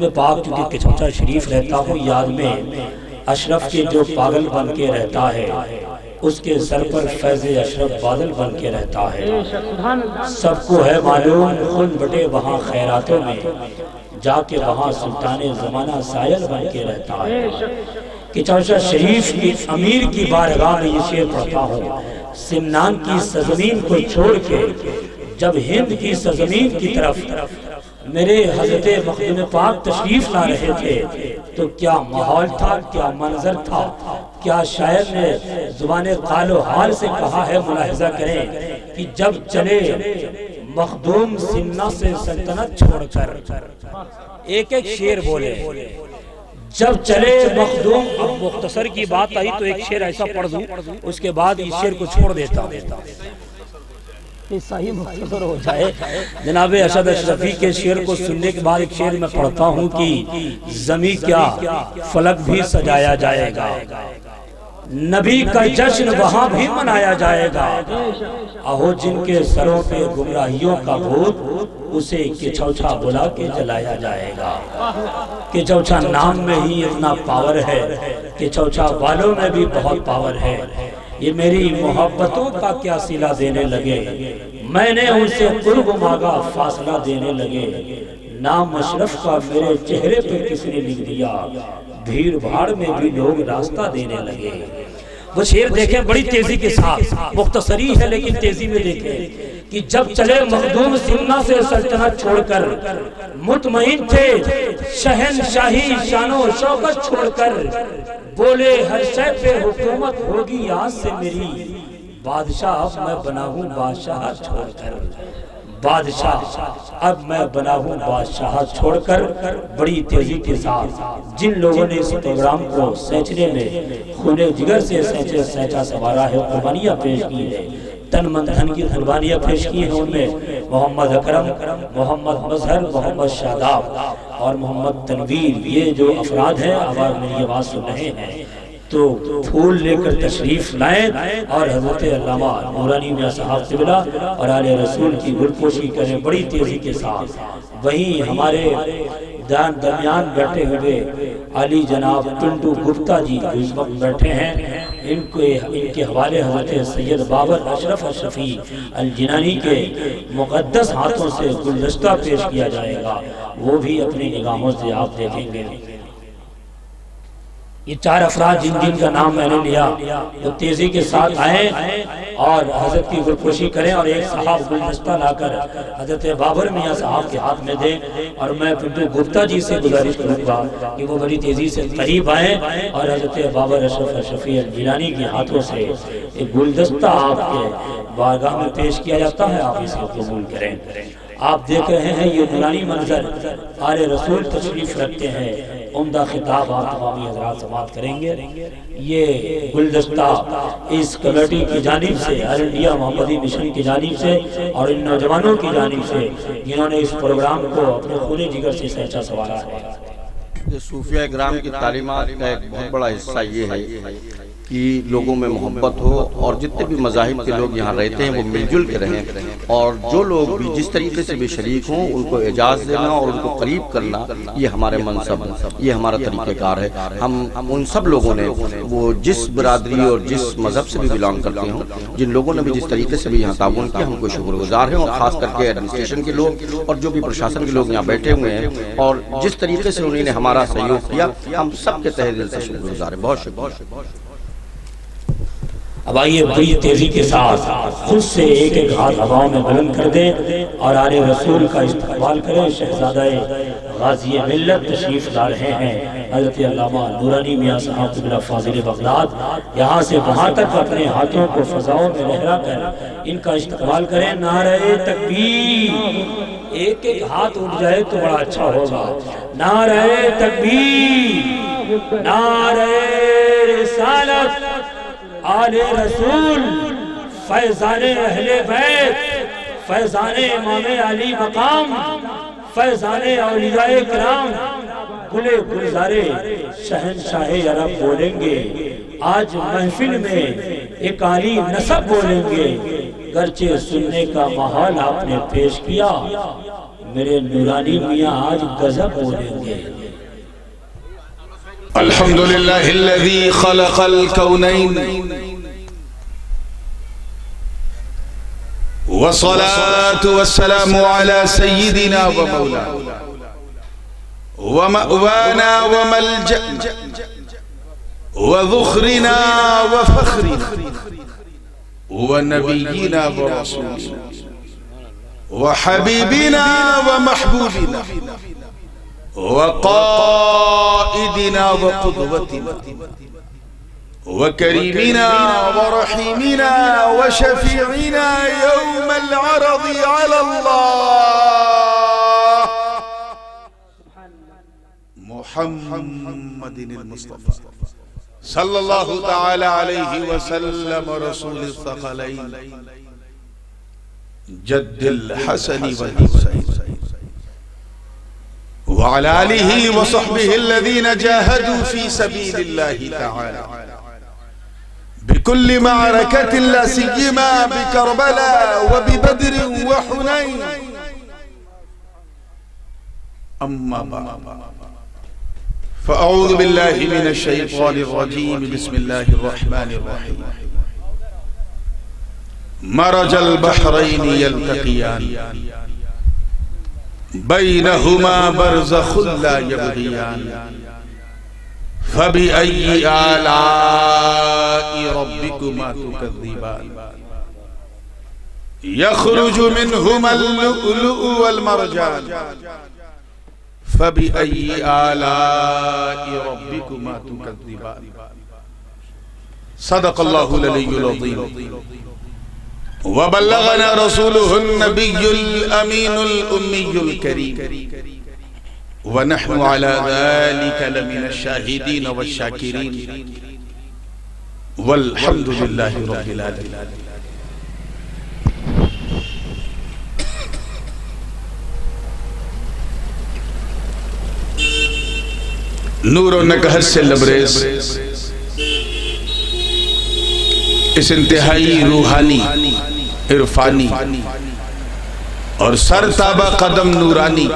میں پاک کیونکہ کچھوچا شریف رہتا ہوں یاد میں اشرف کے جو پاگل بن کے رہتا ہے اس کے سر پر فیض اشرف بادل بن کے رہتا ہے. سب کو ہے معلوم خون بٹے وہاں خیراتوں میں جا کے وہاں سلطان زمانہ سائل بن کے رہتا ہے. کچھوچا شریف کی امیر کی بارگاہ میں یہ شعر پڑھتا ہوں. سمنان کی سرزمین کو چھوڑ کے جب ہند کی سرزمین کی طرف میرے حضرت مخدوم پاک تشریف لا رہے تھے تو کیا ماحول تھا، کیا منظر تھا، کیا شاعر نے زبان قال و حال سے کہا ہے. ملاحظہ کریں کہ جب چلے مخدوم سمنا سے سلطنت چھوڑ کر، ایک ایک شعر بولے جب چلے مخدوم. اب مختصر کی بات آئی تو ایک شعر ایسا پڑھ دوں اس کے بعد اس شعر کو چھوڑ دیتا ہوں، صحیح مختصر ہو جائے. جناب اشد اشرفی کے شعر کو سننے کے بعد ایک شعر میں پڑھتا ہوں کہ زمین کیا فلک بھی سجایا جائے گا، نبی کا جشن وہاں بھی منایا جائے گا. اہو جن کے سروں پہ گمراہیوں کا بھوت اسے کچھوچا بلا کے جلایا جائے گا. کچھوچا نام میں ہی اتنا پاور ہے، کچھوچا والوں میں بھی بہت پاور ہے. یہ میری محبتوں کا کیا صلہ دینے لگے، میں نے ان سے قرب مانگا فاصلہ دینے لگے. نام اشرف کا میرے چہرے پہ کس نے لکھ دیا، بھیڑ بھاڑ میں بھی لوگ راستہ دینے لگے. وہ شعر دیکھیں بڑی تیزی کے ساتھ، مختصری ہے لیکن تیزی میں دیکھیں کہ جب چلے مخدوم سمنا سے سلطنت چھوڑ کر، مطمئن تھے شہنشاہی شان و شوکت چھوڑ کر، بولے ہر شے پہ حکومت ہوگی آج سے میری، بادشاہ اب میں بنا ہوں بادشاہ چھوڑ کر. بادشاہ اب میں بنا ہوں بادشاہ چھوڑ کر. بڑی تیزی کے ساتھ جن لوگوں نے اس پروگرام کو سینچنے میں خونے جگر سے سینچا سوارا ہے، قربانیاں پیش کی ہے، تن من دھن کی قربانیاں پیش کی ہیں. ان میں محمد اکرم، محمد مظہر، محمد شاداب اور محمد تنویر، یہ جو افراد ہیں آواز میری آواز سن رہے ہیں تو پھول لے کر تشریف لائیں اور حضرت علامہ نورانی میاں صاحب قبلہ اور آل رسول کی گلپوشی کریں بڑی تیزی کے ساتھ. وہیں ہمارے درمیان بیٹھے ہوئے علی جناب پنٹو گپتا جی جو اس وقت بیٹھے ہیں، ان کے حوالے حضرت سید بابر اشرف اشرفی الجنانی کے مقدس ہاتھوں سے گلدستہ پیش کیا جائے گا، وہ بھی اپنی نگاہوں سے آپ دیکھیں گے. یہ چار افراد جن جن کا نام میں نے لیا وہ تیزی کے ساتھ آئیں اور حضرت کی گلپوشی کریں اور ایک صاحب گلدستہ لا کر حضرت بابر میاں صاحب کے ہاتھ میں دیں. اور میں پنٹو گپتا جی سے گزارش کروں گا کہ وہ بڑی تیزی سے قریب آئیں اور حضرت بابر اشرف اشرفی الجیلانی کے ہاتھوں سے ایک گلدستہ آپ کے بارگاہ میں پیش کیا جاتا ہے، آپ اسے قبول کریں. آپ دیکھ رہے ہیں یہ نورانی منظر، آل رسول تشریف رکھتے ہیں. عمدہ خطاب آپ تمامی حضرات سماعت کریں گے. یہ گلدستہ اس کمیٹی کی جانب سے، آل انڈیا محمدی مشن کی جانب سے اور ان نوجوانوں کی جانب سے جنہوں نے اس پروگرام کو اپنے خون جگر سے سینچا سوارا ہے. صوفیہ اکرام کی تعلیمات کا ایک بہت بڑا حصہ یہ ہے کہ لوگوں میں محبت ہو اور جتنے بھی مذاہب کے لوگ یہاں رہتے ہیں وہ مل جل کے رہیں، اور جو لوگ بھی جس طریقے سے بھی شریک ہوں ان کو اعزاز دینا اور ان کو قریب کرنا یہ ہمارے منصب، یہ ہمارا طریقہ کار ہے. ہم ان سب لوگوں نے وہ جس برادری اور جس مذہب سے بھی بلانگ کرتے ہوں، جن لوگوں نے بھی جس طریقے سے بھی یہاں تعاون کیا، ہم کو شکر گزار ہیں. اور خاص کر کے ایڈمنسٹریشن کے لوگ اور جو بھی پرشاسن کے لوگ یہاں بیٹھے ہوئے ہیں اور جس طریقے سے انہوں نے ہمارا سہیوگ کیا، ہم سب کے تہہ دل سے شکر گزار ہیں. بہت شکریہ. اب آئیے بڑی تیزی کے ساتھ خود سے ایک ایک ہاتھ ہواؤں میں بلند کر دیں اور آل رسول کا استقبال کریں. شہزادہ غازی ملت تشریف لا رہے ہیں، حضرت علامہ نورانی میاں صاحب قبلہ فاضل بغداد. یہاں سے وہاں تک اپنے ہاتھوں کو فضاؤں میں لہرا کر ان کا استقبال کریں. نعرہ تکبیر، ایک ایک ہاتھ اٹھ جائے تو بڑا اچھا ہوگا. نعرہ تکبیر، نعرہ رسالت، آل رسول، فیضان اہل بیت، فیضان امام علی مقام، فیضان اولیاء کرام، گلے گلزارے شہنشاہ عرب بولیں گے. آج محفل میں ایک عالی نسب بولیں گے. گرچہ سننے کا ماحول آپ نے پیش کیا، میرے نورانی میاں آج غضب بولیں گے. الحمدللہ الذی خلق الکونین والصلاة والسلام على سيدنا ومولانا ومأوانا وملجأنا وذخرنا وفخرنا ونبينا ورسولنا وحبيبنا ومحبوبنا وقائدنا وقدوتنا وكريمنا ورحيمنا وشفيعنا يوم العرض على الله محمد المصطفى صلى الله تعالى عليه وسلم رسول الثقلين جد الحسن والحسين وعلى آله وصحبه الذين جاهدوا في سبيل الله تعالى بكل معركة لا سيما بكربلاء وببدر وحنين. أما بعد فأعوذ بالله من الشيطان الرجيم. بسم الله الرحمن الرحيم. مرج البحرين يلتقيان بينهما برزخ لا يبغيان فبأي آلاء ربكما تكذبان يخرج منهما اللؤلؤ والمرجان فبأي آلاء ربكما تكذبان. صدق الله العلي العظيم وبلغنا رسوله النبي الأمين الأمي الكريم ونحن على ذلك لمن الشاهدين والشاكرين والحمد لله رب العالمين. نور و نکہت سے لبریز اس انتہائی روحانی عرفانی اور سر تابہ قدم نورانی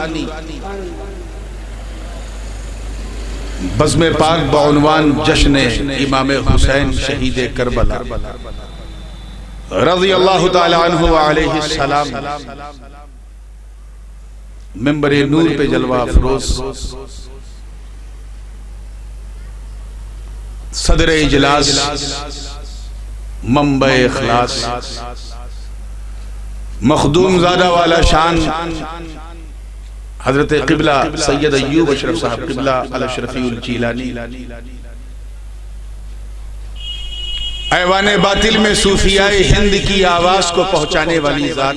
بزم پاک بعنوان جشن امام حسین شہید کربلا رضی اللہ تعالی عنہ وعلیہ السلام منبر نور پہ جلوہ افروز صدر اجلاس منبع اخلاص مخدوم زادہ والا شان حضرت قبلہ سید ایوب اشرف صاحب قبلہ الاشرفی الجیلانی ایوان باطل میں صوفیاء ہند کی آواز کو پہنچانے والی ذات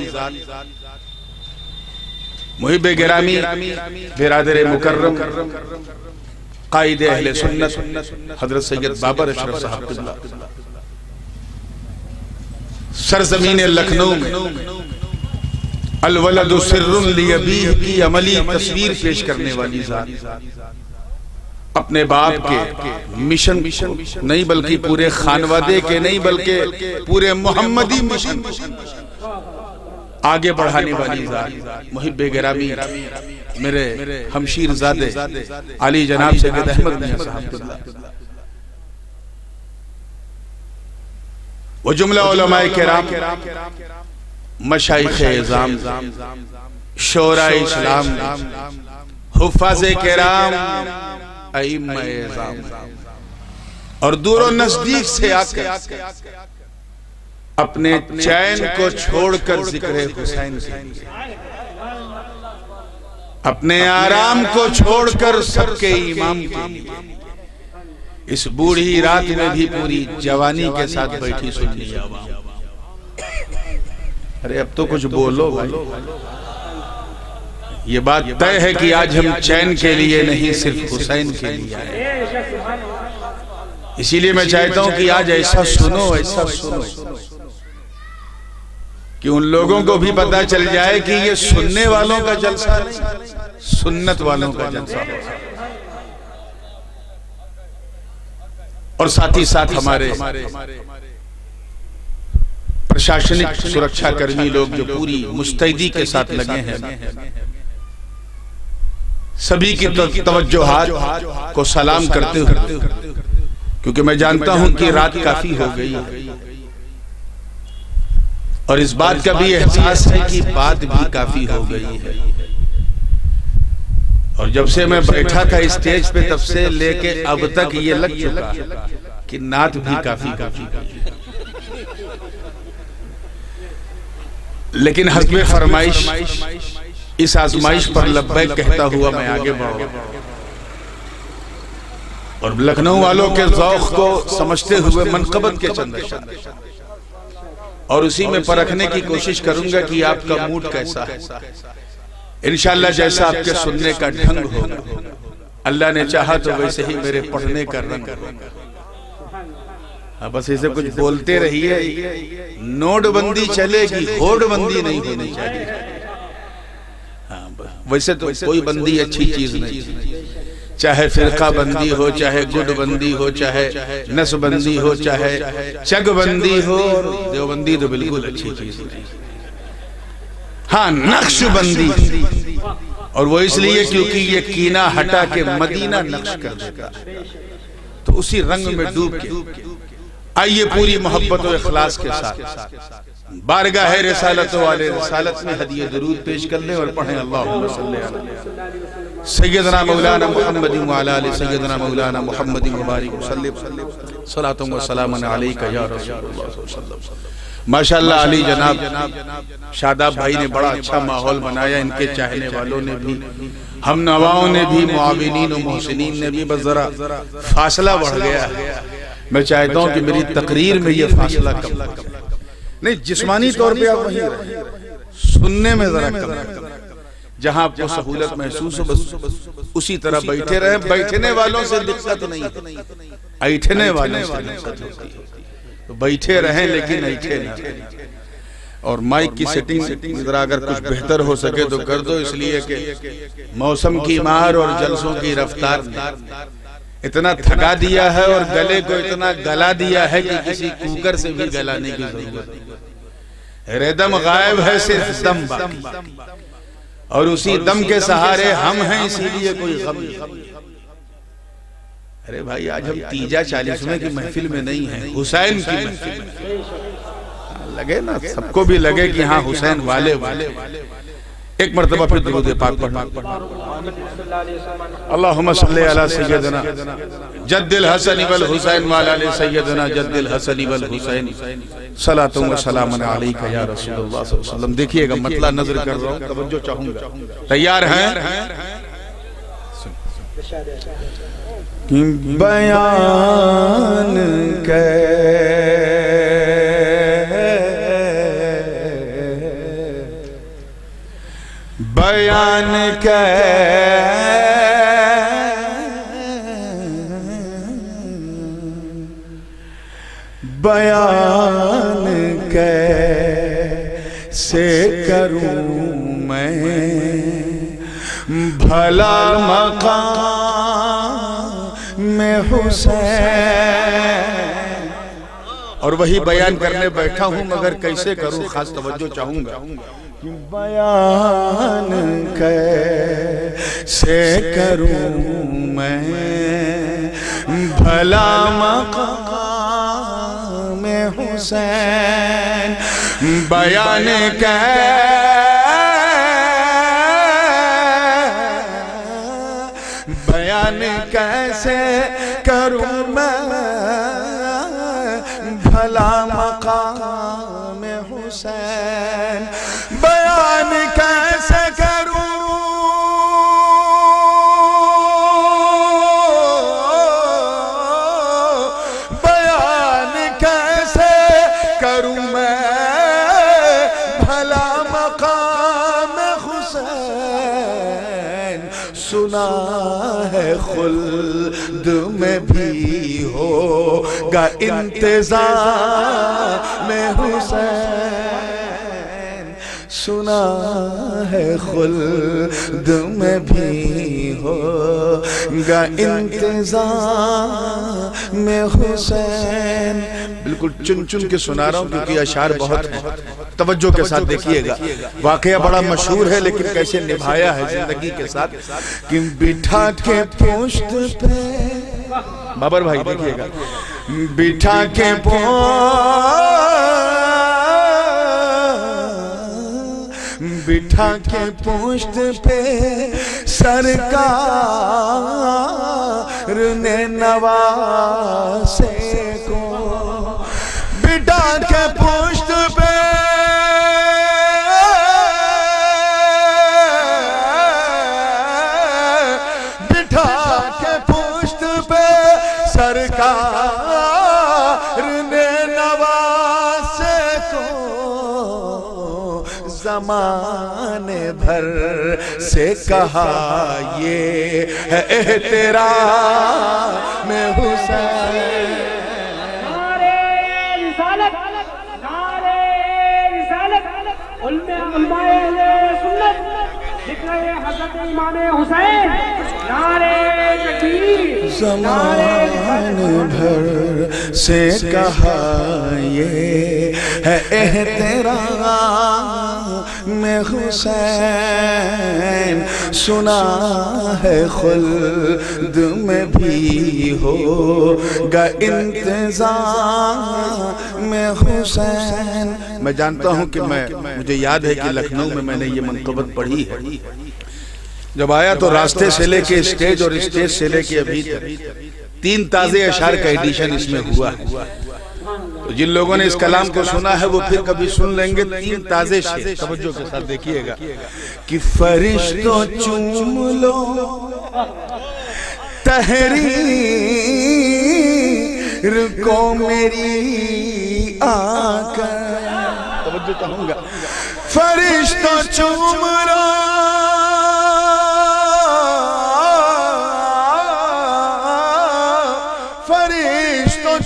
محب گرامی برادر مکرم قائد اہل سنت حضرت سید بابر اشرف صاحب قبلہ سرزمین لکھنؤ الولد سر لیبیہ کی عملی تصویر پیش کرنے والی ذات اپنے باپ کے مشن نہیں بلکہ پورے خانوادے کے نہیں بلکہ پورے محمدی مشن آگے بڑھانے والی ذات محب گرامی میرے ہمشیر زادے علی جناب سید احمد میاں صاحب قبلہ وہ جملہ علماء کرام مشائخ اعظام شورا اسلام حفاظ کرام ائمہ اعظام اور دور و نزدیک سے آ کر اپنے چین کو چھوڑ کر ذکر حسین سے اپنے آرام کو چھوڑ کر سب کے امام کے اس بوڑھی رات میں بھی پوری جوانی کے ساتھ بیٹھی سنی عوام. ارے اب تو کچھ بولو بھائی. یہ بات طے ہے کہ آج ہم چین کے لیے نہیں صرف حسین کے لیے آئے. اسی لیے میں چاہتا ہوں کہ آج ایسا سنو کہ ان لوگوں کو بھی پتہ چل جائے کہ یہ سننے والوں کا جلسہ نہیں سنت والوں کا جلسہ ہے. اور ساتھ ہی ساتھ ہمارے پرشاسنک سرکشا کرمی لوگ جو پوری مستعدی کے ساتھ لگے ہیں سبھی کی توجہات کو سلام کرتے ہوئے، کیونکہ میں جانتا ہوں کہ رات کافی ہو گئی ہے اور اس بات کا بھی احساس ہے کہ بات بھی کافی ہو گئی ہے، اور جب سے میں بیٹھا تھا اسٹیج پہ تب سے لے کے اب تک یہ لگ چکا کہ نعت بھی کافی ہے، لیکن حسب فرمائش اس آزمائش پر لبیک کہتا ہوا میں آگے بڑھا، اور لکھنؤ والوں کے ذوق کو سمجھتے ہوئے منقبت کے چند اشعار اور اسی میں پرکھنے کی کوشش کروں گا کہ آپ کا موڈ کیسا ہے۔ انشاءاللہ جیسا آپ کے سننے کا ڈھنگ ہوگا، اللہ نے چاہا تو ویسے ہی میرے پڑھنے کا رنگ ہوگا۔ بس اسے کچھ بولتے رہیے، نوٹ بندی چلے گی، ہوڑ بندی نہیں ہونی چاہیے۔ ویسے تو کوئی بندی اچھی چیز نہیں، چاہے فرقہ بندی ہو، چاہے گڈ بندی ہو، چاہے نس بندی ہو، چاہے چگ بندی ہو، دیوبندی تو بالکل اچھی چیز نہیں۔ ہاں نقش بندی، اور وہ اس لیے کیونکہ یہ کینہ ہٹا کے مدینہ نقش کر دیتا، تو اسی رنگ میں ڈوب کے آئیے پوری محبت و اخلاص کے ساتھ بارگاہ رسالت والے رسالت میں ہدیہ درود پیش کر لیں اور پڑھیں اللہم صلی علی سیدنا مولانا محمد وعلی آل سیدنا مولانا محمد مبارک وسلم صلاۃ و سلام علیک یا رسول اللہ صلی اللہ علیہ وسلم۔ ماشاءاللہ علی جناب شاداب بھائی نے بڑا اچھا ماحول بنایا، ان کے چاہنے والوں نے بھی، ہم نواؤں نے بھی، معاونین و محسنین نے بھی، بس ذرا فاصلہ بڑھ گیا ہے۔ میں چاہتا ہوں کہ میری تقریر میں یہ فاصلہ کم نہیں، جسمانی طور پہ آپ وہیں رہیں، سننے میں ذرا کم جہاں آپ کو سہولت محسوس ہو بس اسی طرح بیٹھے رہیں۔ بیٹھنے والوں سے دقت نہیں، ایٹھنے والوں سے دقت ہوتی ہے، تو بیٹھے رہیں لیکن ایٹھے نہ رہیں۔ اور مائک کی سیٹنگ ذرا اگر کچھ بہتر ہو سکے تو کر دو، اس لیے کہ موسم کی مہر اور جلسوں کی رفتار اتنا تھکا دیا ہے اور گلے کو اتنا گلا دیا ہے کہ کسی کوکر سے بھی گلانے کی ضرورت نہیں۔ ردم غائب ہے، صرف دم باقی، اور اسی دم کے سہارے ہم ہیں، اسی لیے کوئی غم نہیں۔ ارے بھائی آج ہم تیجا 40ویں کی محفل میں نہیں ہیں، حسین کی محفل میں لگے نا، سب کو بھی لگے کہ ہاں حسین والے والے۔ ایک مرتبہ پھر درود پاک پڑھنا، اللہم صلی علی سیدنا جد الحسن والحسین وعلی آل سیدنا جد الحسن والحسین صلاۃ و سلام علیک یا رسول اللہ صلی اللہ علیہ وسلم۔ دیکھیے گا مطلع نظر کر رہا ہوں، توجہ چاہوں گا، تیار ہیں؟ بیان بیان کیسے کروں میں بھلا مقام میں حسین، اور وہی بیان کرنے بیٹھا ہوں مگر کیسے کروں، خاص توجہ چاہوں گا۔ بیان کیسے کروں میں بھلا مقام حسین، بیان کیسے کروں میں بھلا مقام حسین، بیان کیسے کروں، بیان کیسے کروں میں بھلا مقام حسین، سنا ہے خلد میں بھی ہوگا انتظار میں حسین، سنا ہے خلد میں بھی ہوگا انتظار میں حسین، بالکل چن چن کے سنا رہا ہوں کیونکہ اشعار بہت ہیں، توجہ کے ساتھ دیکھیے گا۔ واقعہ بڑا مشہور ہے لیکن کیسے نبھایا ہے زندگی کے ساتھ کہ بٹھا کے پشت پہ، بابر بھائی دیکھیے گا، بٹھا کے پشت پہ سرکار نے نواسے کو، بٹھا کے پشت پہ سرکار نے نواسے کو، زمانے بھر سے کہا یہ ہے احترام حسین۔ نعرہ رسالت، نعرہ رسالت، علماء اہل سنت، ذکر حضرت امام حسین، نعرہ تکبیر۔ زمانے بھر سے کہا یہ ہے احترام حسین، سنا ہے خلد میں بھی ہوگا انتظام حسین۔ میں جانتا ہوں کہ مجھے یاد ہے کہ لکھنؤ میں نے یہ منقبت پڑھی ہے، جب آیا تو راستے سے لے کے اسٹیج اور اسٹیج سے لے کے ابھی تک 3 تازے اشعار کا ایڈیشن اس میں ہوا ہے۔ تو جن لوگوں نے اس کلام کو سنا ہے وہ پھر کبھی سن لیں گے 3 تازے شعر، توجہ کے ساتھ دیکھیے گا کہ فرشتوں چوم لو تحریر کو میری آ کر، توجہ چاہوں گا، فرشتوں چوم لو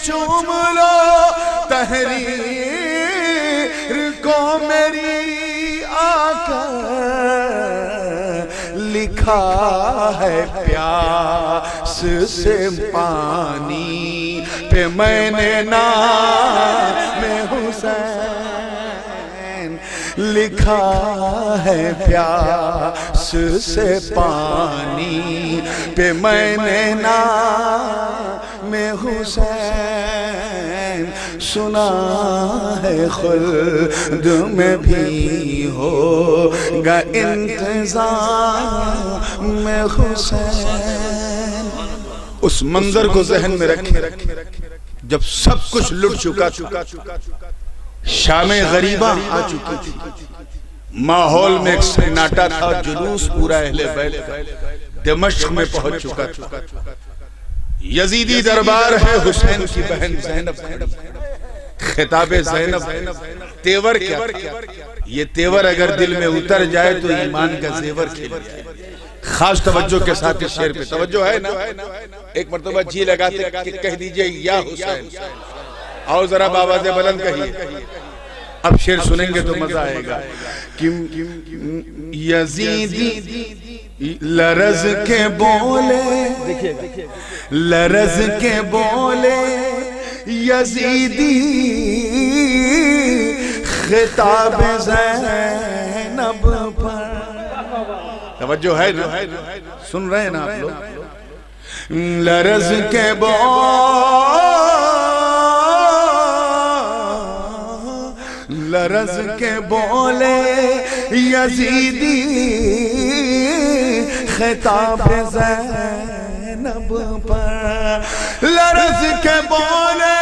چوم لو تحریر کو میری آ کر، لکھا ہے پیاس سے پانی پہ میں نے نام حسین، لکھا ہے پیاس سے پانی پہ میں نے نام حسین، سنا ہے خلد میں بھی ہوگا انتظام حسین۔ اس منظر کو ذہن میں رکھیں جب سب کچھ لٹ چکا، شام غریبہ آ چکی تھی، ماحول میں ایک سناٹا تھا، جلوس پورا اہل بیت دمشق میں پہنچ چکا تھا، یزیدی دربار ہے، حسین کی بہن زینب خطاب زینب، تیور کیا؟ یہ تیور اگر دل میں اتر جائے تو ایمان کا زیور کھل جائے۔ خاص توجہ کے ساتھ اس شعر پہ توجہ ہے نا، ایک مرتبہ جی لگاتے کہ کہہ دیجئے یا حسین، آؤ ذرا بآواز بلند کہیے۔ اب شعر سنیں گے تو مزہ آئے گا کہ یزیدی لرز کے بولے، لرز کے بولے یزیدی خطاب زینب پر، توجہ ہے نا، سن رہے ہیں نا آپ لوگ، لرز کے لرز کے بولے یزیدی خطاب زینب پر، لرز کے بولے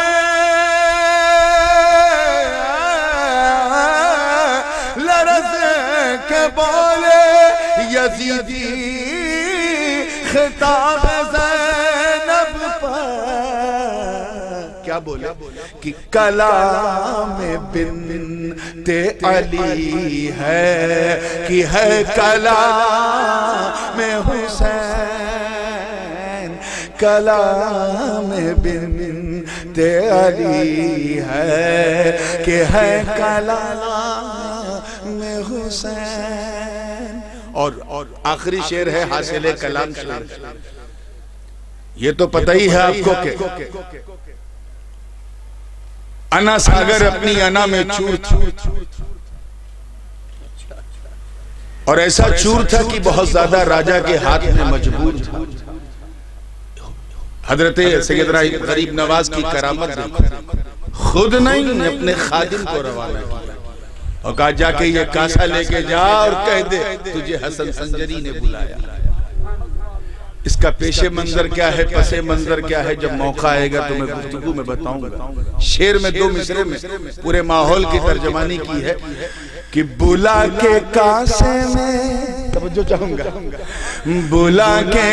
لرز کے بولے یزیدی خطاب زینب پر، کیا بولے کہ کلام بنت علی ہے کہ ہے کلام حسین، کلام بنت علی ہے کہ ہے کلام حسین۔ اور آخری شعر ہے حاصل کلام شعر، یہ تو پتہ ہی ہے آپ کو کہ انا ساگر اپنی انا میں چور تھا، اور ایسا چور تھا کہ بہت زیادہ راجہ کے ہاتھ میں مجبور تھا۔ حضرت سیدنا غریب نواز کی کرامت دیکھو، خود نہیں اپنے خادم کو روانہ کیا اور کہا جا کے یہ کاسا لے کے جا اور کہہ دے تجھے حسن سنجری نے بلایا۔ اس کا پیش منظر کیا ہے، پس منظر کیا ہے، جب موقع آئے گا تو میں گفتگو میں بتاؤں گا۔ شعر میں 2 مصرے میں پورے ماحول کی ترجمانی کی ہے کہ بلا کے کاسے میں، توجہ چاہوں گا، بلا کے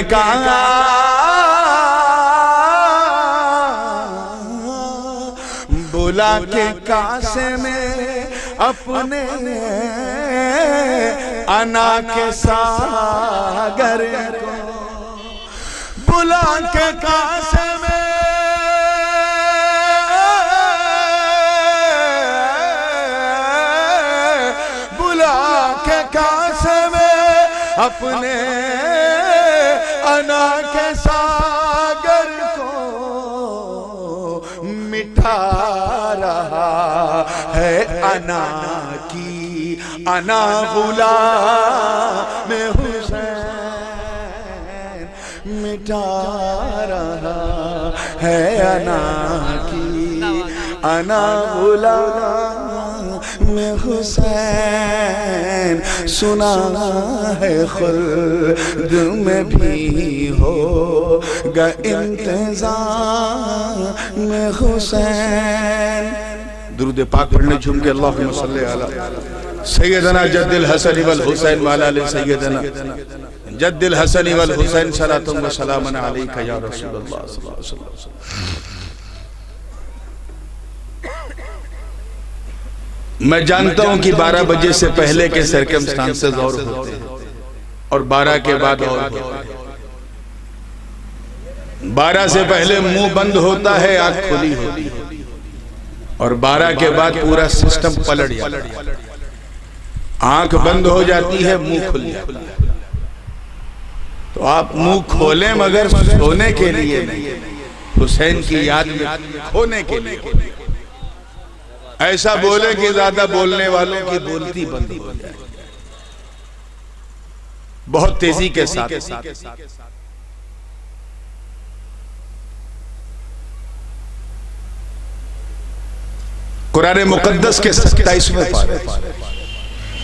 بلا کے کاسے میں اپنے انا کے ساگر کو، بلا کے کاسے میں بلا کے کاسے میں اپنے انا کے ساگر کو مٹھا رہا ہے انا کی، انا غلام حسین مٹا رہا ہے انا کی، انا غلام حسین، سنا ہے خلد میں بھی ہوگا انتظام حسین۔ درود پاک پڑھنے جھوم کے اللہم صلی علی سیدنا جد الحسن والحسین وعلی آل سیدنا جد الحسن والحسین صلاۃ و سلام علیک یا رسول اللہ صلی اللہ علیہ وسلم۔ میں جانتا ہوں کہ 12 بجے سے پہلے کے سرکمسٹانسز اور ہوتے ہیں اور 12 کے بعد اور ہوتے ہیں۔ 12 سے پہلے منہ بند ہوتا ہے، آنکھ کھلی ہوتی ہے، اور 12 کے بعد پورا سسٹم پلٹ جاتا ہے، آنکھ بند ہو جاتی ہے، منہ کھل جاتا ہے۔ تو آپ منہ کھولیں مگر سونے کے لیے نہیں، حسین کی یاد میں کھونے کے لیے۔ ایسا بولے کہ زیادہ بولنے والوں کی بولتی بند ہو جائے، بہت تیزی کے ساتھ۔ قرآن مقدس کے 27ویں پارے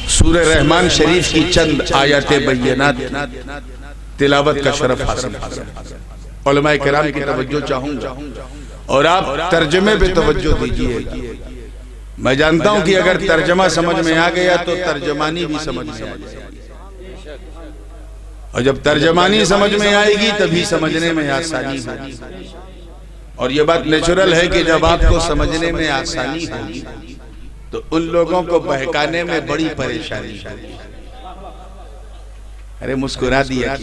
سورہ رحمان شریف کی چند آیات بینات تلاوت کا شرف حاصل ہے۔ علماء کرام کی توجہ چاہوں گا اور آپ ترجمے پہ توجہ دیجئے گا۔ میں جانتا ہوں کہ اگر ترجمہ سمجھ میں آ گیا تو ترجمانی بھی سمجھ میں آ جائے گی، اور جب ترجمانی سمجھ میں آئے گی تبھی سمجھنے میں آسانی ہوگی۔ اور یہ بات نیچرل ہے کہ جب آپ کو سمجھنے میں آسانی ہوگی تو ان لوگوں کو بہکانے میں بڑی پریشانی ہوگی۔ ارے مسکرا دیا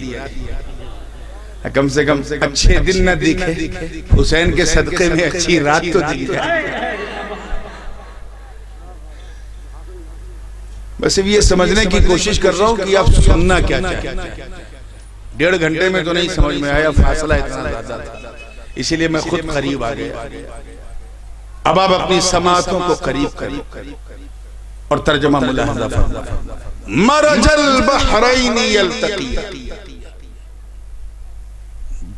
کم سے کم اچھے دن نہ دکھے، حسین کے صدقے میں اچھی رات تو دکھ جائے۔ بس یہ سمجھنے کی کوشش کر رہا ہوں کہ آپ سننا کیا چاہتے ہیں۔ 1.5 گھنٹے میں تو نہیں سمجھ میں آیا، فاصلہ اتنا زیادہ تھا، اسی لیے میں خود قریب آ گیا۔ اب آپ اپنی سماعتوں کو قریب کریں اور ترجمہ ملاحظہ فرمائیں۔ مرج البحرین یلتقی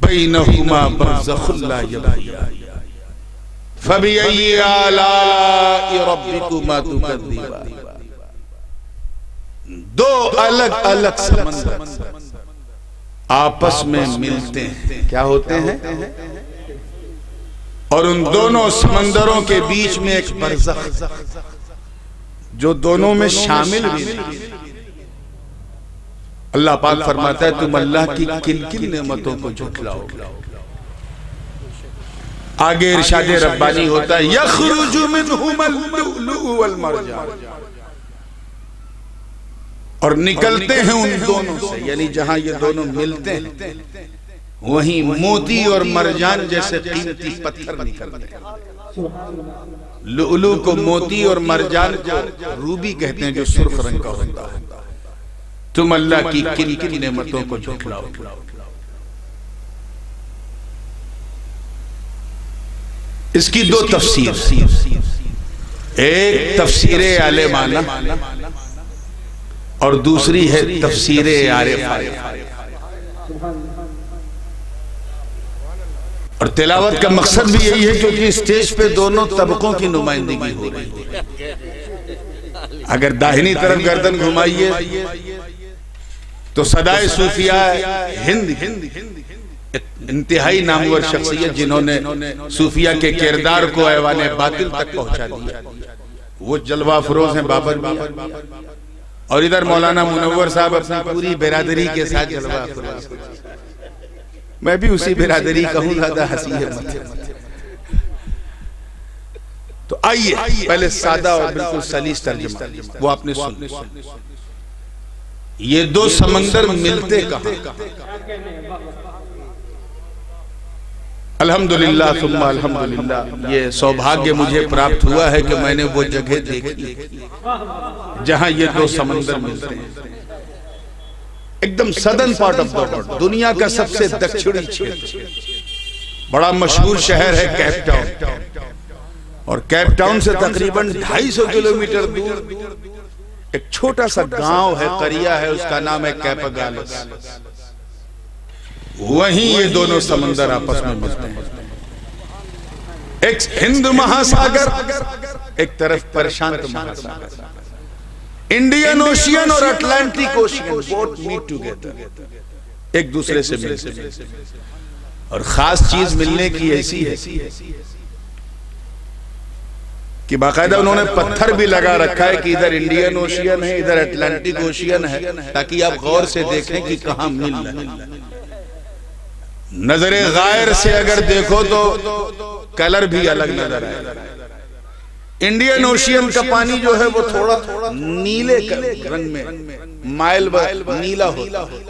بینہما برزخ لا یبغیان فبأی آلاء ربکما تکذبان۔ 2 الگ الگ سمندر آپس میں ملتے ہیں، کیا ہوتے ہیں؟ اور ان دونوں سمندروں کے بیچ میں ایک برزخ جو دونوں میں شامل بھی نہیں۔ اللہ پاک فرماتا ہے تم اللہ کی کن کن نعمتوں کو جھٹلاؤ۔ آگے ارشاد ربانی ہوتا ہے یخرج منہما اللؤلؤ والمرجان، اور نکلتے ہیں ان دونوں سے، یعنی جہاں یہ دونوں ملتے ہیں وہیں موتی اور مرجان جیسے قیمتی پتھر نکلتے ہیں۔ لؤلؤ کو موتی اور مرجان کو روبی کہتے ہیں جو سرخ رنگ کا ہوتا ہے۔ تم اللہ کی کن کن نعمتوں کو جھٹلاؤ۔ اس کی دو تفسیر، ایک تفسیر عالمانہ اور دوسری ہے تفسیر عارفانہ۔ اور تلاوت کا مقصد بھی یہی ہے کیونکہ اسٹیج پہ دونوں طبقوں کی نمائندگی ہو رہی ہے۔ اگر داہنی طرف گردن گھمائیے تو صدائے صوفیاء ہند، انتہائی نامور شخصیت جنہوں نے صوفیاء کے کردار کو ایوان باطل تک پہنچا دیا، وہ جلوہ افروز ہیں بابر میاں، اور ادھر مولانا منور صاحب اپنی پوری برادری کے ساتھ جلوہ افروز۔ میں بھی اسی برادری کا ہوں، زیادہ ہنسی ہے مت۔ تو آئیے پہلے سادہ اور بالکل سلیس ترجمہ وہ آپ نے سن۔ یہ دو سمندر ملتے کہاں؟ الحمدللہ ثم الحمدللہ، یہ سوبھاگیہ مجھے پراپت ہوا ہے کہ میں نے وہ جگہ دیکھی جہاں یہ دو سمندر ملتے ہیں۔ ایک دم southern part of the world, دنیا کا سب سے دکشنی چھیتر، بڑا مشہور شہر ہے کیپ ٹاؤن، اور کیپ ٹاؤن سے تقریباً 250 کلومیٹر دور ایک چھوٹا سا گاؤں ہے، قریہ ہے، اس کا نام ہے کیپاگالس۔ وہیں یہ دونوں سمندر آپس میں ملتے ہیں، ایک ہند مہاساگر، ایک طرف پرشانت مہاساگر۔ انڈین اوشین اور Atlantic ocean both meet together, ایک دوسرے سے ملتے ہیں۔ اور خاص چیز ملنے کی ایسی ہے کہ باقاعدہ انہوں نے پتھر بھی لگا رکھا ہے کہ ادھر انڈین اوشین ہے، ادھر اٹلانٹک اوشین ہے، تاکہ آپ غور سے دیکھیں کہ کہاں مل رہا ہے۔ نظر غائر سے اگر دیکھو تو کلر بھی الگ نظر آئے۔ انڈین اوشین کا پانی جو ہے وہ تھوڑا نیلے رنگ میں مائل نیلا ہوتا ہے،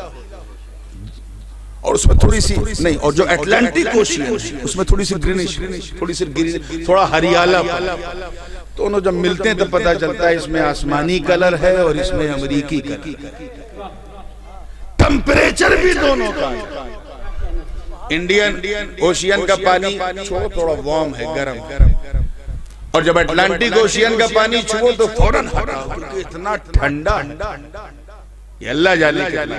اور اس میں تھوڑی سی نہیں، اور جو اٹلانٹک اوشین اس میں تھوڑی سی گرینش، تھوڑی سی تھوڑا ہریالہ۔ دونوں جب ملتے ہیں تو پتہ چلتا ہے اس میں آسمانی کلر ہے اور اس میں امریکی کلر۔ ٹمپریچر بھی دونوں کا ہے۔ انڈین اوشین کا پانی تھوڑا وارم ہے، گرم، اور جب اٹلانٹک اوشین کا پانی چھو تو فوراً ہٹاؤ کیونکہ اتنا ٹھنڈا، یہ اللہ جانے کتنا۔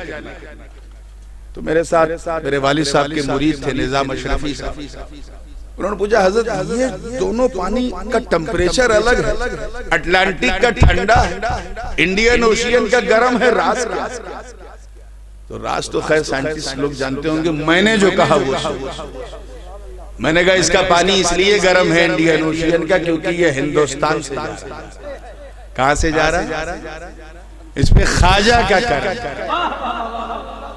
تو میرے ساتھ میرے والد صاحب کے مرید تھے نظام اشرفی صاحب، انہوں نے پوچھا حضرت یہ دونوں پانی کا ٹمپریچر الگ ہے، اٹلانٹک کا ٹھنڈا ہے، انڈین اوشین کا گرم ہے، راز کیا؟ تو راز تو خیر سائنٹسٹ لوگ جانتے ہوں گے، میں نے جو کہا وہ میں نے کہا اس کا پانی اس لیے گرم ہے انڈین اوشین کا کیونکہ یہ ہندوستان سے جا رہا ہے۔ کہاں سے جا رہا ہے؟ اس پہ خواجہ کا کرم،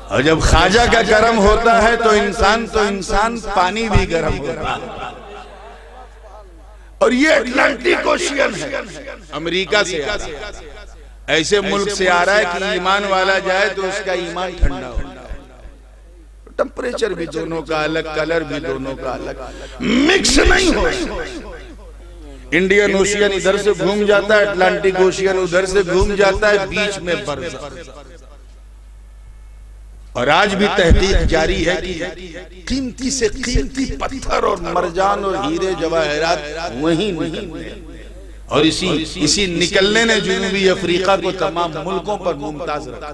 اور جب خواجہ کا کرم ہوتا ہے تو انسان پانی بھی گرم ہوتا ہے۔ اور یہ اٹلانٹک اوشین ہے، امریکہ سے آ رہا ہے، ایسے ملک سے آ رہا ہے کہ ایمان والا جائے تو اس کا ایمان ٹھنڈا ہوتا ہے۔ ٹمپریچر بھی دونوں کا الگ، کلر بھی دونوں کا الگ، مکس نہیں ہو۔ انڈین اوشین ادھر سے گھوم جاتا ہے، اٹلانٹک اوشین ادھر سے گھوم جاتا ہے، بیچ میں برزخ۔ اور آج بھی تحقیق جاری ہے کہ قیمتی سے قیمتی پتھر اور مرجان اور ہیرے جواہرات وہیں نکلتے ہیں، اور اسی نکلنے نے جنوبی افریقہ کو تمام ملکوں پر ممتاز رکھا۔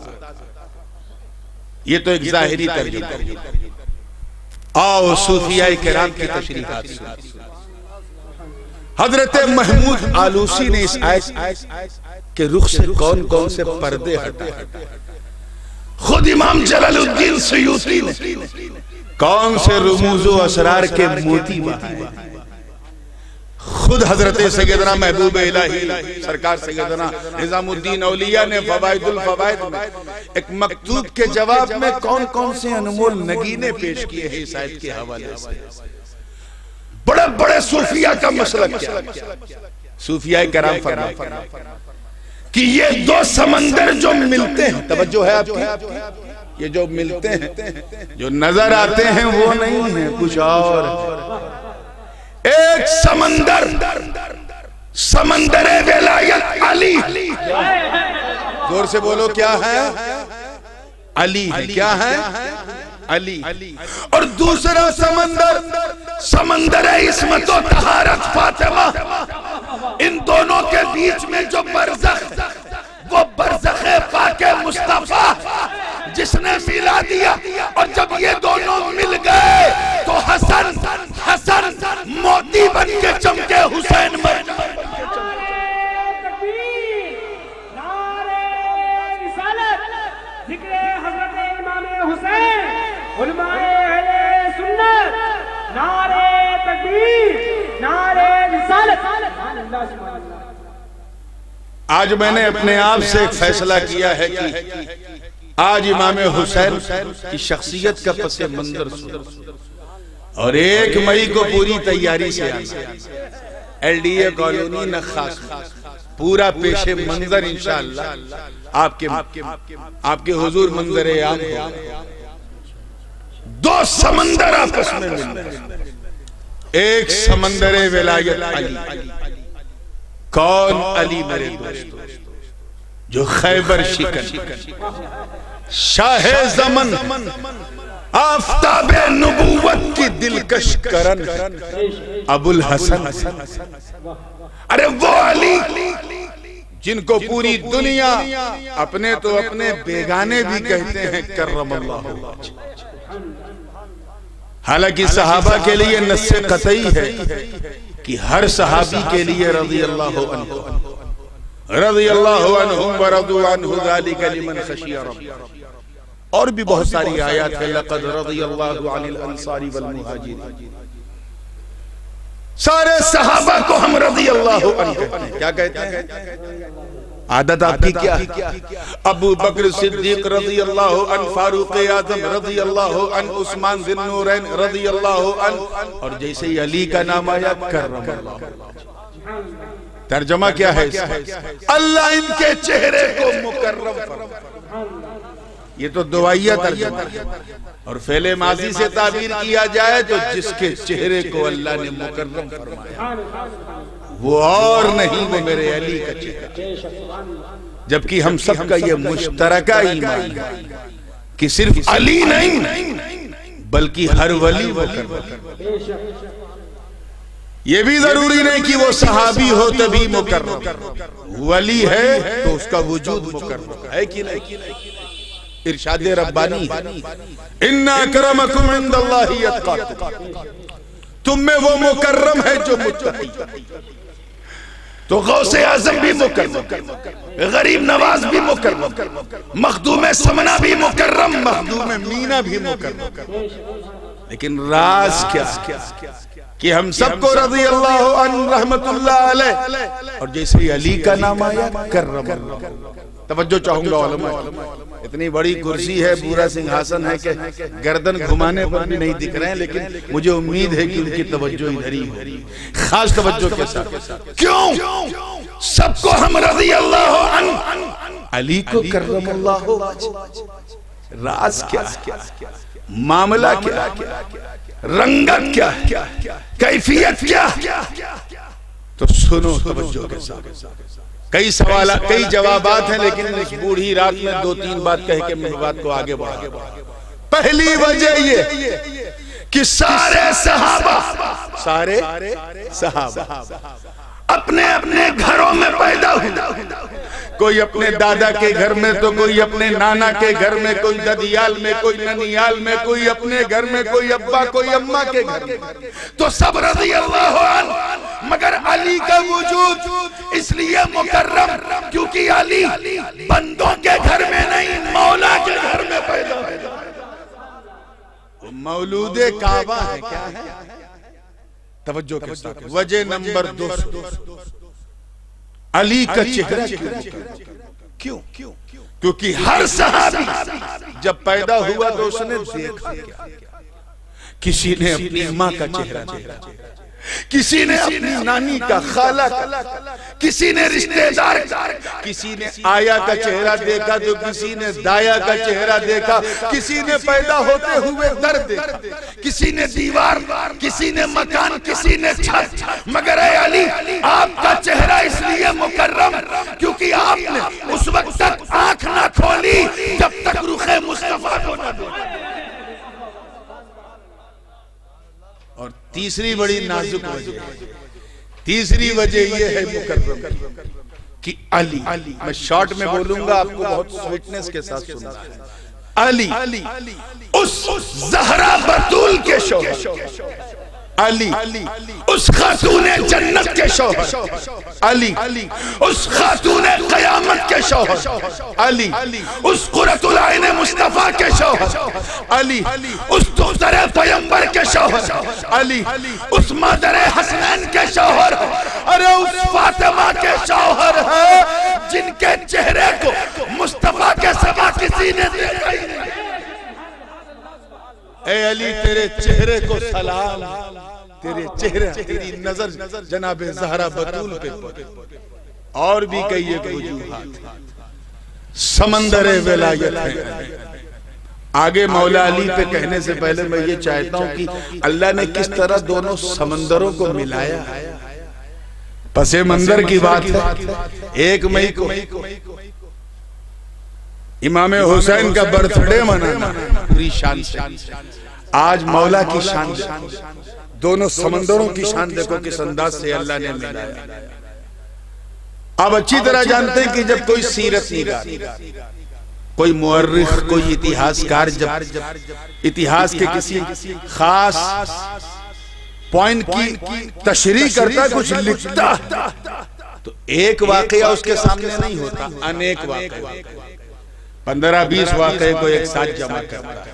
یہ تو ایک ظاہری ترجمہ۔ آؤ صوفیاء کرام کی تشریحات سنیں۔ حضرت محمود آلوسی نے اس آیت کے رخ سے کون کون سے پردے ہٹائے، خود امام جلال الدین سیوطی نے کون سے رموز و اسرار کے موتی بہائے، خود حضرت سیدنا محبوب الہی سرکار سیدنا نظام الدین اولیاء نے فوائد الفوائد میں ایک مکتوب کے جواب میں کون کون سے انمول نگینے پیش کیے ہیں اس آیت کے حوالے سے۔ بڑے بڑے صوفیاء کا مسلک کیا، صوفیاء کرام فرماتے ہیں کہ یہ دو سمندر جو ملتے ہیں، توجہ ہے آپ کی، یہ جو ملتے ہیں جو نظر آتے ہیں وہ نہیں ہیں، کچھ اور ہے۔ ایک سمندر، سمندر ولایت علی، زور سے بولو کیا ہے؟ علی ہے، کیا ہے؟ علی۔ اور دوسرا سمندر، سمندر عصمت و طہارت فاطمہ، ان دونوں کے بیچ میں جو برزخ، وہ برزخ پاک مصطفیٰ جس نے ملا دیا. اور جب یہ دونوں مل گئے تو حسن موتی بن کے چمکے، حسین مر جائے. ذکر حضرت امام حسین، علماء اہل سنت، نعرہ تکبیر، نعرہ رسالت. آج میں نے اپنے آپ سے ایک فیصلہ کیا ہے کہ آج امام حسین کی شخصیت کا پس منظر سنو، اور 1 مئی کو پوری تیاری سے آنا. LDA کالونی نخاس پورا پیش منظر انشاءاللہ آپ کے حضور منظر عام ہو. 2 سمندر آپس میں ملنے، ایک سمندر ولایت علی. کون علی میرے دوستو؟ جو خیبر شکن، شاہ زمن، آفتاب نبوت کی دلکش کرن، ابو الحسن. ارے وہ علی جن کو پوری دنیا اپنے تو اپنے بیگانے بھی کہتے ہیں، کرم اللہ وجہ. حالانکہ صحابہ کے لیے نص قطعی ہے کہ ہر صحابی کے لیے رضی اللہ عنہ، رضی اللہ عنہم ورضوا عنہ ذالک لمن خشی رب. اور بھی بہت ساری آیات ہے، لقد رضی اللہ عن الانصار والمہاجرین. سارے صحابہ کو ہم رضی اللہ عنہ کہتے ہیں. کیا کہتے ہیں؟ عادت آپ کی کیا ہے؟ ابو بکر صدیق رضی اللہ عنہ، فاروق اعظم رضی اللہ عنہ، عثمان ذی النورین رضی اللہ عنہ. اور جیسے ہی علی کا نام آیا، کرم اللہ. ترجمہ کیا ہے اس کا؟ اللہ ان کے چہرے کو مکرم فرمائے. یہ تو دعائیہ ترجمہ ہے. اور فعل ماضی سے تعبیر کیا جائے تو جس کے چہرے کو اللہ نے مکرم فرمایا وہ اور نہیں، وہ میرے علی کا چہرہ. جبکہ ہم سب کا یہ مشترکہ ایمان ہے کہ صرف علی نہیں بلکہ ہر ولی مکرم. یہ بھی ضروری نہیں کہ وہ صحابی ہو تبھی مکرم، ولی ہے تو اس کا وجود مکرم ہے کہ نہیں. ارشاد ربانی ان اکرمکم عند اللہ اتقاکم، تم میں وہ مکرم ہے جو متقی. تو غوث اعظم بھی مکرم، غریب نواز بھی مکرم، مخدوم سمنا بھی مکرم، مخدوم مینا بھی مکرم. لیکن راز کیا کہ ہم سب کو رضی اللہ عنہ رحمت اللہ علیہ، اور جیسے ہی علی کا نام آیا، کرم اللہ. توجہ چاہوں گا علماء، اتنی بڑی کرسی ہے، پورا سنگھاسن ہے کہ گردن گھمانے پر بھی نہیں دکھ رہے ہیں، لیکن مجھے امید ہے کہ ان کی توجہ ادھر ہی ہوگی، خاص توجہ کے ساتھ. کیوں؟ سب کو ہم رضی اللہ عنہ، علی کو کرم اللہ وجہ. راز کیا؟ معاملہ کیا؟ رنگت کیا؟ کیفیت کیا؟ تو سنو توجہ کے ساتھ. کئی سوالات، کئی جوابات ہیں، لیکن اس بوڑھی رات میں 2-3 بات کہہ کے میں بات کو آگے بڑھا. پہلی وجہ یہ کہ سارے صحابہ اپنے اپنے گھروں میں پیدا ہوئے. کوئی اپنے دادا کے گھر میں، تو کوئی اپنے نانا کے گھر میں، کوئی ددیال میں، کوئی ننیال میں، کوئی اپنے گھر میں، کوئی ابا کوئی اماں کے گھر میں. تو سب رضی اللہ عنہ، مگر علی کا وجود اس لیے مکرم کیونکہ علی بندوں کے گھر میں نہیں، مولا کے گھر میں پیدا ہوئے. مولود کعبہ ہے. کیا ہے؟ توجہ کے ساتھ. وجہ نمبر 2، علی کا چہرہ کیوں؟ کیونکہ ہر صحابی جب پیدا ہوا تو اس نے دیکھا، کسی نے اپنی ماں کا چہرہ دیکھا، کسی نے اپنی نانی کا، خالہ کا، کسی نے رشتہ دار، کسی نے آیا کا چہرہ دیکھا تو کسی نے دایا کا چہرہ دیکھا، کسی نے پیدا ہوتے ہوئے در دیکھا، کسی نے دیوار، کسی نے مکان، کسی نے چھت. مگر اے علی، آپ کا چہرہ اس لیے مکرم کیونکہ آپ نے اس وقت تک آنکھ نہ کھولی جب تک رخ مصطفیٰ کو نہ دیکھا. اور تیسری بڑی نازک وجہ تیسری وجہ یہ ہے مکرم کہ علی، میں شارٹ میں بولوں گا، آپ کو بہت سویٹنس کے ساتھ سننا ہے، علی اس زہرا بطول کے شوہر، علی اس خاتون جنت کے شوہر، علی اس خاتون قیامت کے شوہر، علی اس قرۃ العین مصطفیٰ کے شوہر، علی اس دختر پیغمبر کے شوہر، علی اس مادر حسنین کے شوہر، ارے اس فاطمہ کے شوہر ہے جن کے چہرے کو مصطفیٰ کے سوا کسی نے دیکھا ہی نہیں۔ اے علی تیرے چہرے کو سلام، تیرے چہرے تیری نظر جناب زہرا بطول پہ پڑے، اور بھی کئی ایک وجوہات سمندر ولایت ہے۔ آگے مولا علی پہ کہنے سے پہلے میں یہ چاہتا ہوں کہ اللہ نے کس طرح دونوں سمندروں کو ملایا۔ پس منظر کی بات ہے، 1 مئی کو امام حسین کا برتھ ڈے منانا پوری شان سے، آج مولا کی شان دونوں سمندروں کی شان دیکھو کس انداز سے اللہ نے ملایا۔ آپ اچھی طرح جانتے ہیں کہ جب کوئی سیرت نگار، کوئی مورخ، کوئی اتہاسکار جب اتہاس کے کسی خاص پوائنٹ کی تشریح کرتا، کچھ لکھتا، تو ایک واقعہ اس کے سامنے نہیں ہوتا، انیک واقعہ، 15-20 واقعے کو ایک ساتھ جمع کرتا ہے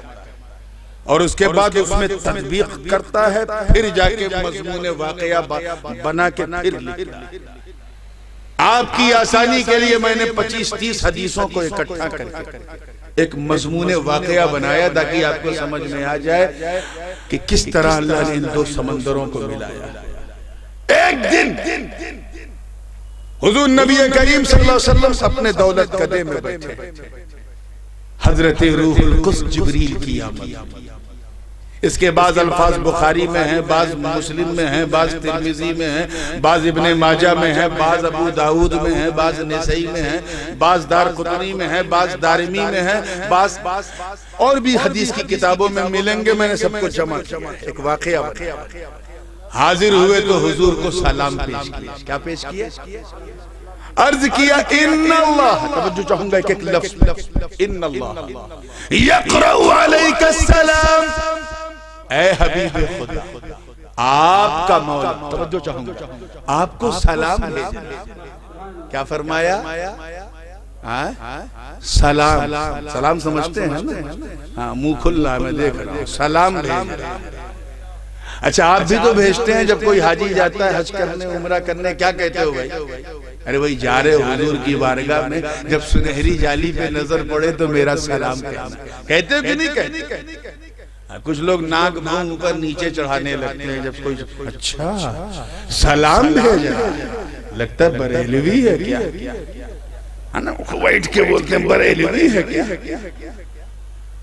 اور اس کے بعد اس میں تطبیق کرتا ہے، پھر جا کے مضمون واقعہ بنا کے پھر لکھتا ہے۔ آپ کی آسانی کے لیے میں نے 25-30 حدیثوں کو اکٹھا کر کے ایک مضمون واقعہ بنایا تاکہ آپ کو سمجھ میں آ جائے کہ کس طرح اللہ نے ان دو سمندروں کو ملایا۔ ایک دن حضور نبی کریم صلی اللہ علیہ وسلم اپنے دولت قدے میں بیٹھے، حضرت روح القدس جبریل کی آمد۔ اس کے بعض الفاظ بخاری میں ہیں، بعض مسلم میں ہیں، بعض ترمذی میں ہیں، بعض ابن ماجہ میں ہیں، بعض ابو داؤد میں ہیں، بعض نسائی میں ہیں، بعض دارقطنی میں ہیں، بعض دارمی میں ہیں، بعض اور بھی حدیث کی کتابوں میں ملیں گے۔ میں نے سب کو جمع کیا، ایک واقعہ حاضر ہوئے تو حضور کو سلام پیش کیا۔ کیا پیش کیا؟ عرض کیا ان اللہ، توجہ چاہوں گا ایک لفظ، ان اللہ یقرأ علیک السلام، اے حبیب خدا آپ کا مولا، توجہ چاہوں گا، آپ کو سلام بھیجا۔ کیا فرمایا؟ سلام، سلام سمجھتے ہیں ہاں، منہ کھل رہا ہے میں دیکھ رہا ہوں، سلام بھیجا۔ اچھا آپ بھی تو بھیجتے ہیں جب کوئی حاجی جاتا ہے حج کرنے، عمرہ کرنے، کیا کہتے ہو بھائی؟ ارے وہی جا رہے حضور کی بارگاہ میں، جب سنہری جالی پہ نظر پڑے تو میرا سلام کہتے ہو کہ نہیں کہتے؟ کچھ لوگ ناک بھون اوپر نیچے چڑھانے لگتے ہیں جب کوئی، اچھا سلام بھیجا، لگتا ہے بریلوی ہے کیا؟ وائٹ کے بولتے ہیں بریلوی ہے کیا؟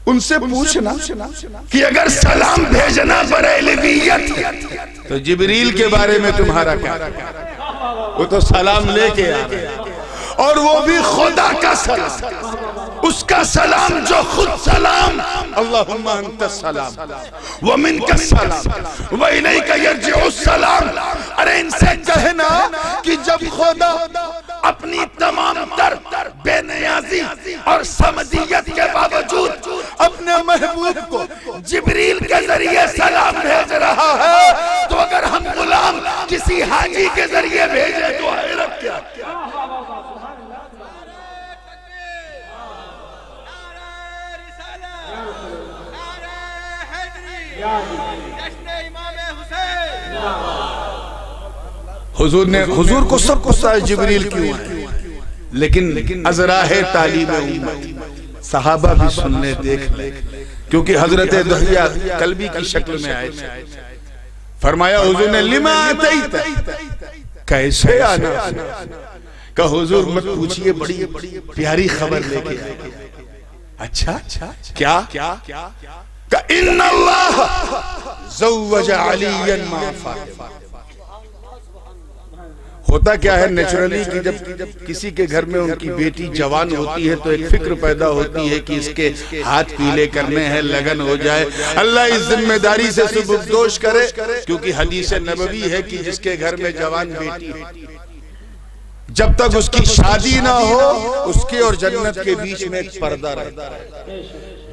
ان سے پوچھنا کہ اگر سلام بھیجنا بریلویت تو جبریل کے بارے میں تمہارا کیا؟ وہ تو سلام لے کے آ رہے ہیں، اور وہ بھی خدا کا سلام، اس کا سلام جو خود سلام، اللہم انت السلام ومنک السلام والیک یرجع السلام۔ ارے ان سے کہنا کہ جب خدا اپنی تمام تر بے نیازی اور سمدیت کے باوجود اپنے محبوب کو جبریل کے ذریعے سلام بھیج رہا ہے، تو اگر ہم غلام کسی حاجی کے ذریعے بھیجیں تو حیرت کیا؟ حضور کو سب پتہ ہے جبریل کیوں ہے، لیکن ازراہ تعلیم امت صحابہ بھی سننے دیکھ لیں، کیونکہ حضرت دحیہ کلبی کی شکل میں آئے تھے۔ فرمایا حضور نے لما آتیت، کیسے آنا؟ کہ حضور مت پوچھئے، بڑی پیاری خبر لے کے آئے۔ اچھا کیا؟ کہ ان اللہ زوج علی ما فاطمہ، ہوتا کیا ہے نیچرلی کہ جب کسی کے گھر میں ان کی بیٹی جوان ہوتی ہے تو ایک فکر پیدا ہوتی ہے کہ اس کے ہاتھ پیلے کرنے ہیں، لگن ہو جائے، اللہ اس ذمہ داری سے سبکدوش کرے، کیونکہ حدیث نبوی ہے کہ جس کے گھر میں جوان بیٹی ہے جب تک اس کی شادی نہ ہو اس کے اور جنت کے بیچ میں ایک پردہ رہتا ہے،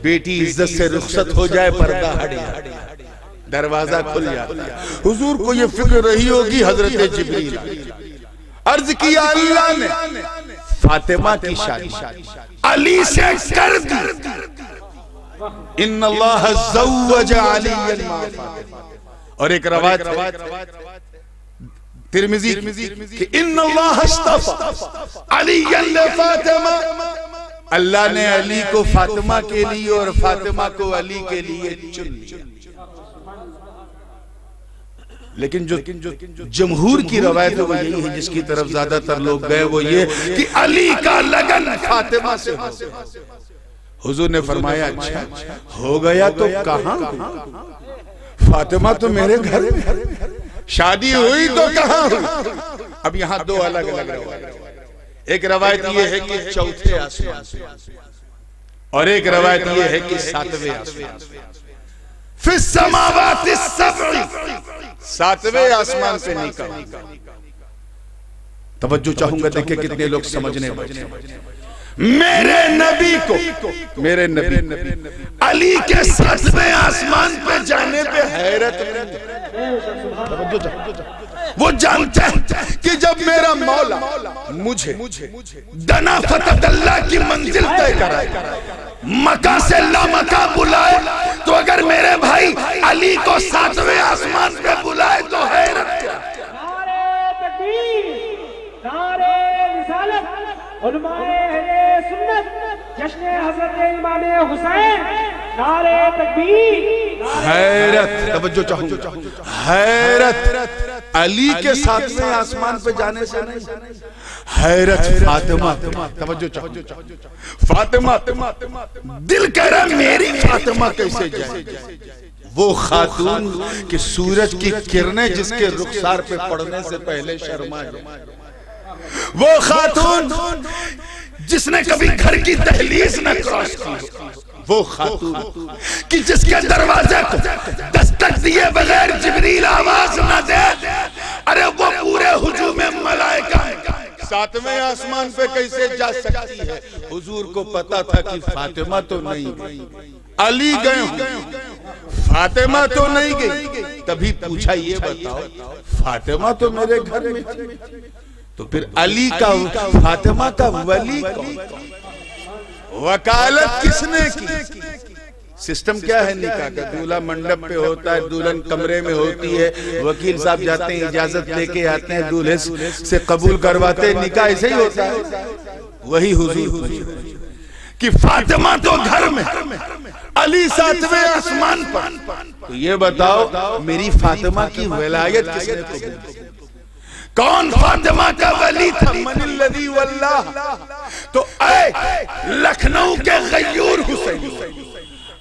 بیٹی عزت سے رخصت ہو جائے پردہ ہٹ جائے، دروازہ کھل جاتا ہے۔ حضور کو یہ فکر رہی ہوگی، حضرت جبریل عرض کیا اللہ نے فاطمہ کی شادی علی سے کر دی، ان اللہ زوج علی ما فاطمہ، اور ایک روایت ترمذی کہ ان اللہ اصطفى علی فاطمہ، اللہ نے علی کو فاطمہ کے لیے اور فاطمہ کو علی کے لیے چن لیا۔ لیکن جو جمہور کی روایت ہے وہ یہی ہے، جس کی طرف زیادہ تر لوگ گئے وہ یہ کہ علی کا لگن فاطمہ سے ہو۔ حضور نے فرمایا اچھا ہو گیا تو کہاں؟ فاطمہ تو میرے گھر میں، شادی ہوئی تو کہاں ہوئی؟ اب یہاں دو الگ الگ روایت، ایک روایت یہ ہے کہ چوتھے آسمان سے، اور ایک روایت یہ ہے کہ ساتویں آسمان سے، فی السماوات السبع، ساتویں آسمان سے نکاح۔ توجہ چاہوں گا، دیکھیں کتنے لوگ سمجھنے بیٹھے۔ میرے نبی کو، میرے نبی علی کے ساتویں آسمان پہ جانے پہ حیرت نہیں، وہ جانتے ہیں کہ جب میرا مولا مجھے دنا فتح اللہ کی منزل طے کرائے، مکہ سے لامکہ بلائے، تو اگر میرے بھائی علی کو ساتویں آسمان پہ بلائے تو حیرت کیا؟ نعرہ تکبیر، نعرہ رسالت، علماء اہل سنت، جشن حضرت امام حسین، نعرہ تکبیر، حیرت، توجہ چاہوں گا، حیرت علی کے ساتویں آسمان پہ جانے سے نہیں، حیرت فاطمہ، توجہ چاہوں گا، فاطمہ، دل کہہ رہا میری فاطمہ کیسے جائے؟ وہ خاتون کہ سورج کی کرنیں جس کے رخسار پہ پڑنے سے پہلے شرما جائے، وہ خاتون جس نے کبھی گھر کی دہلیز نہ کراس کی، وہ خاتون کہ جس کے دروازے کو دستک دیے بغیر جبریل آواز نہ دے، ارے وہ پورے ہجوم ملائکہ ساتویں آسمان پہ کیسے جا سکتی ہے؟ حضور کو پتا تھا کہ فاطمہ تو نہیں گئی، علی گئے ہوں، فاطمہ تو نہیں گئی، تبھی پوچھا یہ بتاؤ فاطمہ تو میرے گھر میں تھی، تو پھر علی کا فاطمہ کا ولی کون؟ وکالت کس نے کی؟ سسٹم کیا ہے نکاح کا؟ دولہا منڈپ پہ ہوتا ہے، دلہن کمرے میں ہوتی ہے، وکیل صاحب جاتے ہیں اجازت لے کے آتے ہیں، دولہے سے قبول کرواتے ہیں، نکاح ایسے ہی ہوتا ہے۔ وہی حضور کہ فاطمہ تو گھر میں، علی ساتویں آسمان پر، تو یہ بتاؤ میری فاطمہ کی ولایت کس نے قبول کی؟ کون فاطمہ کا ولی تھا؟ من الذی واللہ، تو اے لکھنؤ کے غیور حسین،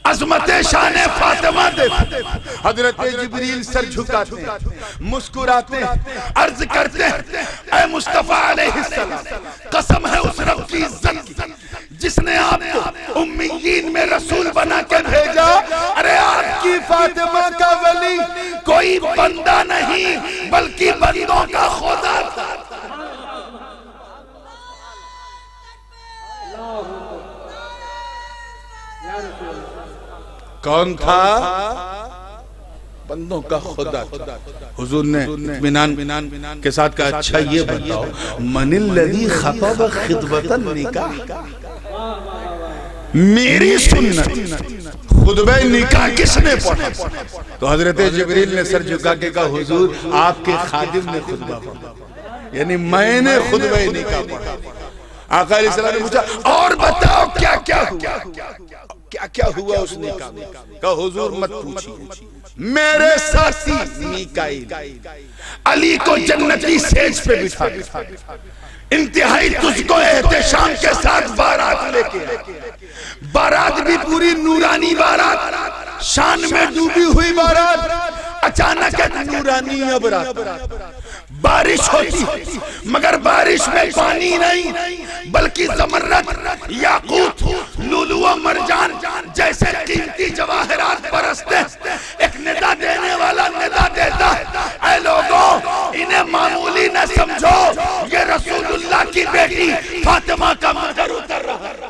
عظمت شان فاطمہ دیکھو، حضرت جبریل سر جھکاتے ہیں، مسکراتے ہیں، عرض کرتے ہیں اے مصطفیٰ علیہ السلام، قسم ہے اس رب کی عزت کی جس نے آپ کو امیین میں رسول بنا کے بھیجا، ارے آپ کی فاطمہ کا ولی کوئی بندہ نہیں بلکہ بندوں کا خدا تھا۔ کون تھا؟ بندوں کا خدا تھا۔ حضور نے اطمینان کے ساتھ کہا اچھا یہ بتاؤ من الذی خطب خطبۃ النکاح، میری سنت خطبہ نکاح کس نے پڑھا؟ تو حضرت جبریل نے سر جھکا کے کہا حضور آپ کے خادم نے خطبہ پڑھا، یعنی میں نے خطبہ نکاح پڑھا۔ آقا علیہ السلام نے پوچھا اور بتاؤ کیا کیا ہوا؟ کیا کیا ہوا اس نکاح میں؟ کہا حضور مت پوچھیے، میرے ساتھی میکائیل علی کو جنتی سیج پہ بٹھا انتہائی تجھ کو احتشام کے ساتھ بارات لے کے، بارات بھی پوری نورانی بارات، شان میں ڈوبی ہوئی بارات، اچانک ایک نورانی ابرات، بارش ہوتی مگر بارش میں پانی نہیں بلکہ زمرد، یاقوت، لولو و مرجان جیسے قیمتی جواہرات برستے۔ ایک ندا دینے والا ندا دیتا ہے، اے لوگوں انہیں معمولی نہ سمجھو، یہ رسول اللہ کی بیٹی فاطمہ کا مہر اتر رہا ہے۔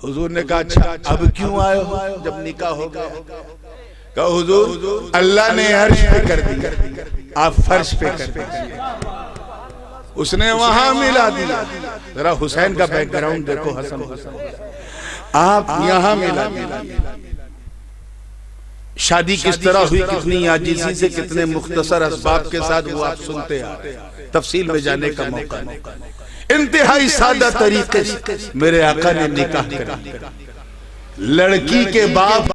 حضور نے کہا اچھا اب کیوں آئے ہو؟ جب نکاح ہو گیا کہا حضور اللہ نے عرش پہ کر دیا، آپ فرش پہ کر دیا، اس نے وہاں ملا دیا۔ ذرا حسین کا بیک گراؤنڈ دیکھو، حسن آپ یہاں ملا دیا۔ شادی کس طرح ہوئی، کتنی عاجزی سے، کتنے مختصر اسباب کے ساتھ، وہ آپ سنتے آتے، تفصیل میں جانے کا موقع نہیں۔ انتہائی سادہ طریقے سے میرے آقا نے نکاح کر دیا۔ لڑکی کے باپ